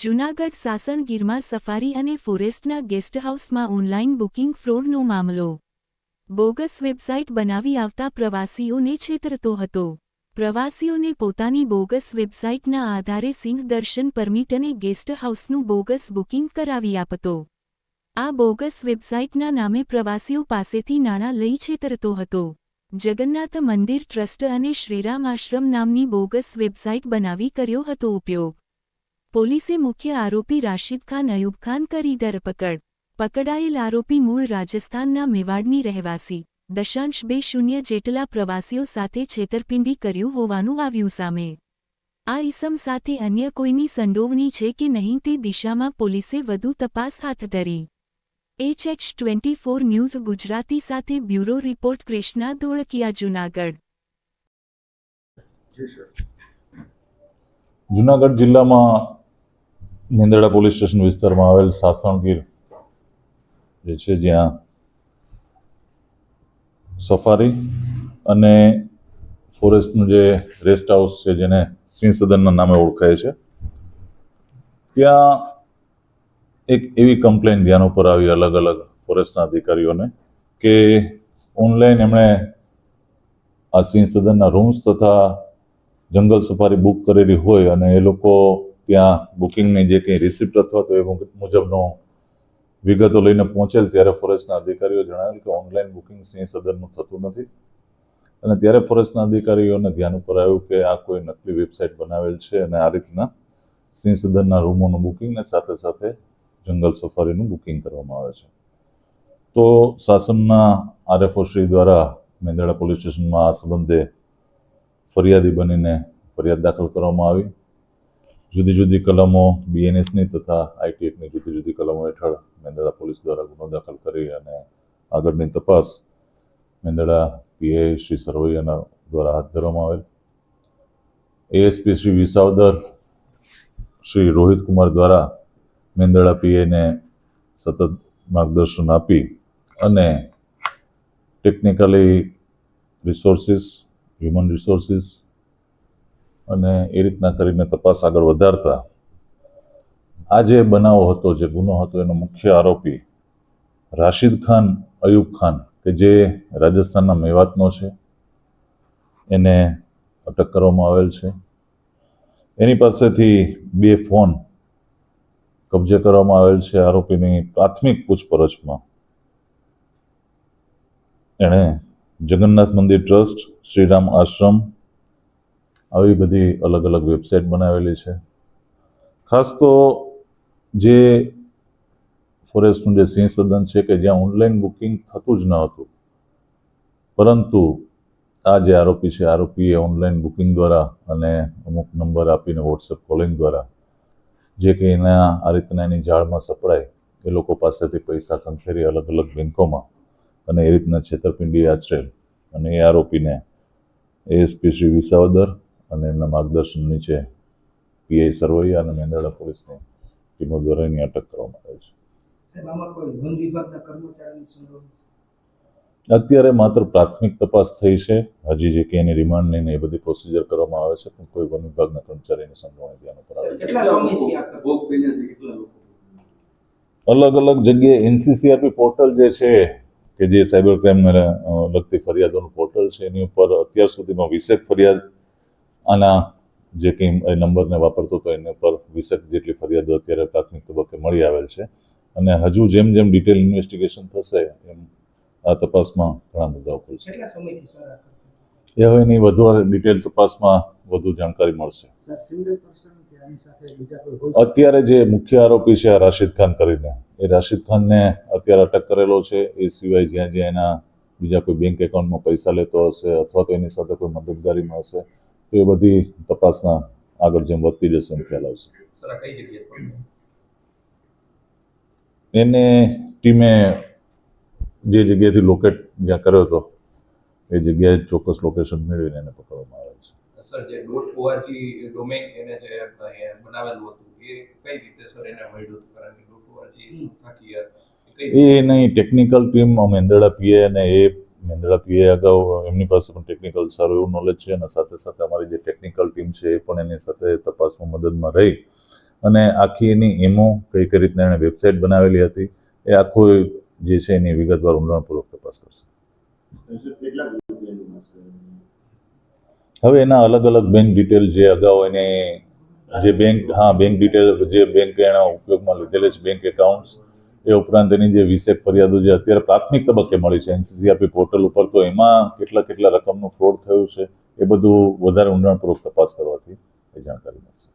Junagadh સાસણગીરમાં safari અને ફોરેસ્ટના guest હાઉસમાં online booking ફ્રોડનો મામલો. બોગસ વેબસાઇટ બનાવી આવતા પ્રવાસીઓને છેતરતો હતો. પ્રવાસીઓને પોતાની બોગસ વેબસાઇટના આધારે સિંહ દર્શન પરમિટ અને ગેસ્ટ હાઉસનું બોગસ બુકિંગ કરાવી આપતો. આ બોગસ વેબસાઇટના નામે પ્રવાસીઓ પાસેથી નાણાં લઈ છેતરતો હતો. જગન્નાથ મંદિર ટ્રસ્ટ અને શ્રીરામ આશ્રમ નામની બોગસ વેબસાઇટ બનાવી કર્યો હતો ઉપયોગ. પોલીસે મુખ્ય આરોપી રાશિદ ખાન અયુબ ખાન કરી ધરપકડ. પકડાયેલ આરોપી મૂળ રાજસ્થાનના મેવાડની રહેવાસી 0.20 જેટલા પ્રવાસીઓ સાથે છેતરપિંડી કર્યું હોવાનું આવ્યું સામે. આ ઇસમ સાથે અન્ય કોઈની સંડોવણી છે કે નહીં તે દિશામાં પોલીસે વધુ તપાસ હાથ ધરી. HH24 ન્યૂઝ ગુજરાતી સાથે બ્યુરો રિપોર્ટ કૃષ્ણા ધોળકિયા જૂનાગઢ. જૂનાગઢ જિલ્લામાં મેંદરડા પોલીસ સ્ટેશન વિસ્તારમાં આવેલ સાસણગીર જે છે જ્યાં સફારી અને ફોરેસ્ટનું જે રેસ્ટ હાઉસ છે જેને સિંહ સદનના નામે ઓળખાય છે, ત્યાં એક એવી કમ્પ્લેન ધ્યાન ઉપર આવી અલગ અલગ ફોરેસ્ટના અધિકારીઓને કે ઓનલાઈન એમણે આ સિંહ સદનના રૂમ્સ તથા જંગલ સફારી બુક કરેલી હોય અને એ લોકો ત્યાં બુકિંગની જે કંઈ રિસિપ્ટ અથવા તો એ મુજબનો વિગતો લઈને પહોંચેલ ત્યારે ફોરેસ્ટના અધિકારીઓ જણાવેલ કે ઓનલાઈન બુકિંગ સિંહ સદનનું થતું નથી. અને ત્યારે ફોરેસ્ટના અધિકારીઓને ધ્યાન ઉપર આવ્યું કે આ કોઈ નકલી વેબસાઇટ બનાવેલ છે અને આ રીતના સિંહ સદનના રૂમોનું બુકિંગ ને સાથે સાથે જંગલ સફારીનું બુકિંગ કરવામાં આવે છે. તો શાસનના RFO શ્રી દ્વારા મેંદરડા પોલીસ સ્ટેશનમાં આ સંબંધે ફરિયાદી બનીને ફરિયાદ દાખલ કરવામાં આવી. જુદી જુદી કલમો BNSની તથા IT એક્ટની જુદી જુદી કલમો હેઠળ મેંદરડા પોલીસ દ્વારા ગુનો દાખલ કરી અને આગળની તપાસ મેંદરડા PI શ્રી સરવૈયાના દ્વારા હાથ ધરવામાં આવેલ. ASP શ્રી વિસાવદર શ્રી રોહિત કુમાર દ્વારા મેંદરડા PIને સતત માર્ગદર્શન આપી અને ટેકનિકલી રિસોર્સિસ, હ્યુમન રિસોર્સિસ અને એ રીતના કરીને તપાસ આગળ વધારતા આ જે બનાવ હતો, જે ગુનો હતો, એનો મુખ્ય આરોપી રાશિદ ખાન અયુબ ખાન કે જે રાજસ્થાનના મેવાતનો છે, એને અટક કરવામાં આવેલ છે. એની પાસેથી 2 ફોન કબજે કરવામાં આવેલ છે. આરોપીની પ્રાથમિક પૂછપરછમાં એણે જગન્નાથ મંદિર ટ્રસ્ટ, શ્રીરામ આશ્રમ આવી બધી અલગ અલગ વેબસાઇટ બનાવેલી છે. ખાસ તો જે ફોરેસ્ટનું જે સિંહ સદન છે કે જ્યાં ઓનલાઈન બુકિંગ થતું જ ન હતું, પરંતુ આ જે આરોપી છે, આરોપીએ ઓનલાઈન બુકિંગ દ્વારા અને અમુક નંબર આપીને WhatsApp કોલિંગ દ્વારા જે કંઈ એના આ રીતના એની જાળમાં સપડાય એ લોકો પાસેથી પૈસા ખંખેરી અલગ અલગ બેંકોમાં અને એ રીતના છેતરપિંડી આચરેલ. અને એ આરોપીને ASP શ્રી વિસાવદર અને એમના માર્ગદર્શન નીચે PI સરવૈયા અને મેંદરડા પોલીસની ટીમો દ્વારા એની અટક કરવામાં આવે છે. અત્યારે માત્ર પ્રાથમિક તપાસ થઈ છે. હજી જે કે એની રિમાન્ડ લઈને એ બધી પ્રોસિજર કરવામાં આવે છે, પણ કોઈ વન વિભાગના કર્મચારીની સંડોવણી ધ્યાન ઉપર આવે છે. અલગ અલગ જગ્યાએ NCCRP પોર્ટલ જે છે કે જે સાયબર ક્રાઇમને લગતી ફરિયાદોનું પોર્ટલ છે, એની ઉપર અત્યાર સુધીમાં 20 ફરિયાદ આના જે કંઈ નંબરને વાપરતો હતો એની ઉપર 20 જેટલી ફરિયાદો અત્યારે પ્રાથમિક તબક્કે મળી આવેલ છે. અને હજુ જેમ જેમ ડિટેલ ઇન્વેસ્ટિગેશન થશે એમ આ તપાસમાં ઘણા મુદ્દાઓ ખુલશે. એ હવે એની વધુ ડિટેલ તપાસમાં વધુ જાણકારી મળશે. અત્યારે જે મુખ્ય આરોપી છે આ રાશિદ ખાન કરીને, એ રાશિદ ખાનને અત્યારે અટક કરેલો છે. એ સિવાય જ્યાં જ્યાં એના બીજા કોઈ બેંક એકાઉન્ટમાં પૈસા લેતો હશે અથવા તો એની સાથે કોઈ મદદગારીમાં હશે તો એ બધી તપાસના આગળ જેમ વધતી જશે એમ ખ્યાલ આવશે. એને ટીમે જે જગ્યાએથી લોકેટ જ્યાં કર્યો હતો એ જગ્યાએ ચોક્કસ લોકેશન મેળવીને એને પકડવામાં આવે છે. સર, જે .org ડોમેઇન એને જે બનાવેલું હતું એ કઈ રીતે સર એને મળ્યું હતું? કારણ કે .org સંસ્થાકીય એ નહીં, ટેકનિકલ ટીમ મેંદરડા PI અને એ મેંદરડા PI અગાઉ એમની પાસે પણ ટેકનિકલ સારું એવું નોલેજ છે અને સાથે સાથે અમારી જે ટેકનિકલ ટીમ છે એ પણ એની સાથે તપાસમાં મદદમાં રહી અને આખી એની એમો કઈ રીતના એણે વેબસાઇટ બનાવેલી હતી એ આખું જે છે એની વિગતવાર ઊંડાણપૂર્વક તપાસ કરશે. હવે એના અલગ અલગ બેંક ડિટેલ જે અગાઉ એને જે બેંક ડિટેલ જે બેંક એના ઉપયોગમાં લીધેલી છે બેંક એકાઉન્ટ્સ, એ ઉપરાંત એની જે 20 ફરિયાદો જે અત્યારે પ્રાથમિક તબક્કે મળી છે NCCRP પોર્ટલ ઉપર, તો એમાં કેટલા રકમનું ફ્રોડ થયું છે એ બધું વધારે ઊંડાણપૂર્વક તપાસ કરવાથી એ જાણકારી મળશે.